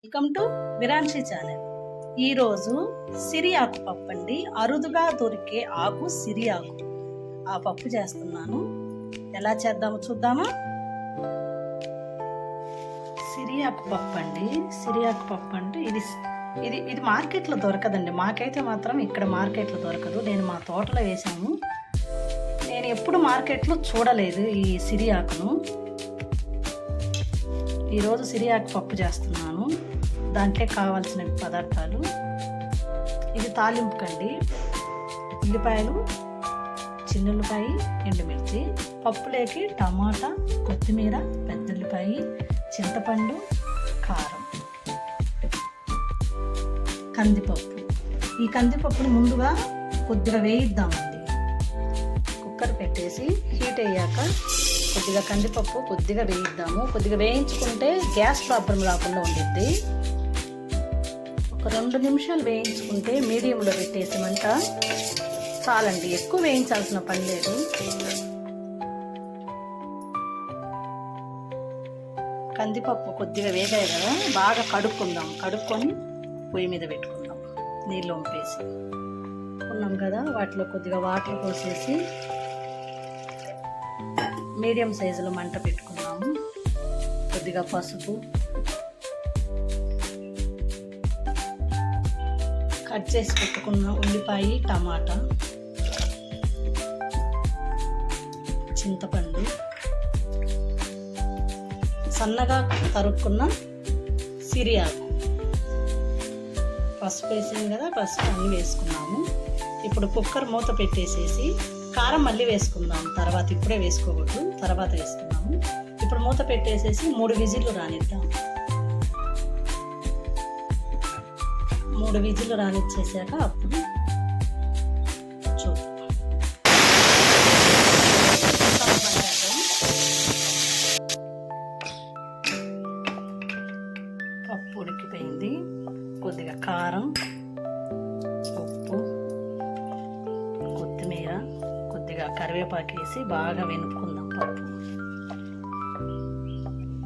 Welcome to విరాన్షి channel. ఈరోజు సిరియాకు పప్పు అండి. అరుదుగా దొరికే ఆకు సిరియాకు. ఆ పప్పు చేస్తున్నాను. ఎలా చేద్దామో చూద్దామా. సిరియాకు పప్పు అండి. సిరియాకు పప్పు అంటే ఇది మార్కెట్లో దొరకదండి. మాకైతే మాత్రం ఇక్కడ మార్కెట్లో దొరకదు. నేను మా తోటలో వేసాము. నేను ఎప్పుడు మార్కెట్లో చూడలేదు ఈ సిరియాకును. ఈరోజు సిరియాకు పప్పు చేస్తున్నాను. దాంట్లో కావాల్సిన పదార్థాలు ఇది తాలింపుకండి. ఉల్లిపాయలు, చిన్నుల్లిపాయ, ఎండుమిర్చి, పప్పులోకి టమాటా, కొత్తిమీర, పెద్దల్లిపాయ, చింతపండు, కారం, కందిపప్పు. ఈ కందిపప్పుని ముందుగా కొద్దిగా వేయిద్దామండి. కుక్కర్ పెట్టేసి హీట్ అయ్యాక కొద్దిగా కందిపప్పు కొద్దిగా వేయిద్దాము. కొద్దిగా వేయించుకుంటే గ్యాస్ ప్రాబ్లం రాకుండా ఉండిద్ది. ఒక 2 నిమిషాలు వేయించుకుంటే మీడియంలో పెట్టేసామంట చాలండి. ఎక్కువ వేయించాల్సిన పని లేదు. కందిపప్పు కొద్దిగా వేగాయి కదా, బాగా కడుక్కొని పొయ్యి మీద పెట్టుకుందాం. నీళ్ళు వంపేసి ఉన్నాం కదా, వాటిలో కొద్దిగా వాటర్ పోసేసి మీడియం సైజులో మంట పెట్టుకున్నాము. కొద్దిగా పసుపు, కట్ చేసి పెట్టుకున్న ఉల్లిపాయ, టమాటా, చింతపండు, సన్నగా తరుక్కున్న సిరియాకు, పసుపు వేసాం కదా, పసుపు అన్నీ వేసుకున్నాము. ఇప్పుడు కుక్కర్ మూత పెట్టేసేసి కారం మళ్ళీ వేసుకుందాం. తర్వాత ఇప్పుడే వేసుకోకూడదు, తర్వాత వేసుకున్నాము. ఇప్పుడు మూత పెట్టేసేసి 3 విజిల్లు రానిద్దాం. 3 విజిల్లు రానిచ్చేసాక అప్పుడు చూద్దాం. పప్పు ఉడికిపోయింది. కొద్దిగా కారం, ఉప్పు, కొత్తిమీర, కొద్దిగా కరివేపాకు వేసి బాగా వెనుపుకుందాం.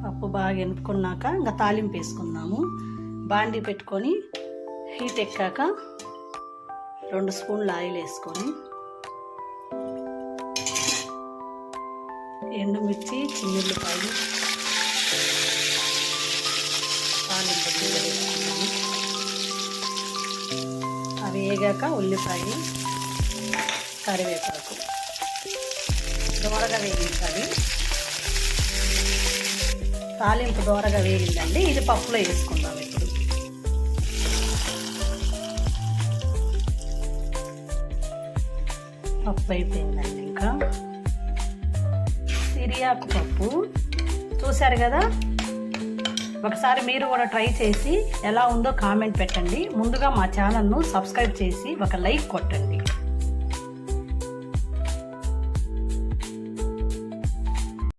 పప్పు బాగా వెనుపుకున్నాక ఇంకా తాలింపు వేసుకుందాము. బాండీ పెట్టుకొని హీట్ ఎక్కాక 2 స్పూన్లు ఆయిల్ వేసుకొని ఎండుమిర్చి, చిన్నుల్లిపాయ, తాలింపు వేసుకున్నాము. అవి వేగాక ఉల్లిపాయ, కరివేపాకు దోరగా వేయించాలి. తాలింపు దోరగా వేగిందండి. ఇది పప్పులో వేసుకుందాం. ఇప్పుడు పప్పు అయిపోయిందండి. ఇంకా సిరియాకు పప్పు చూశారు కదా. ఒకసారి మీరు కూడా ట్రై చేసి ఎలా ఉందో కామెంట్ పెట్టండి. ముందుగా మా ఛానల్ను సబ్స్క్రైబ్ చేసి ఒక లైక్ కొట్టండి.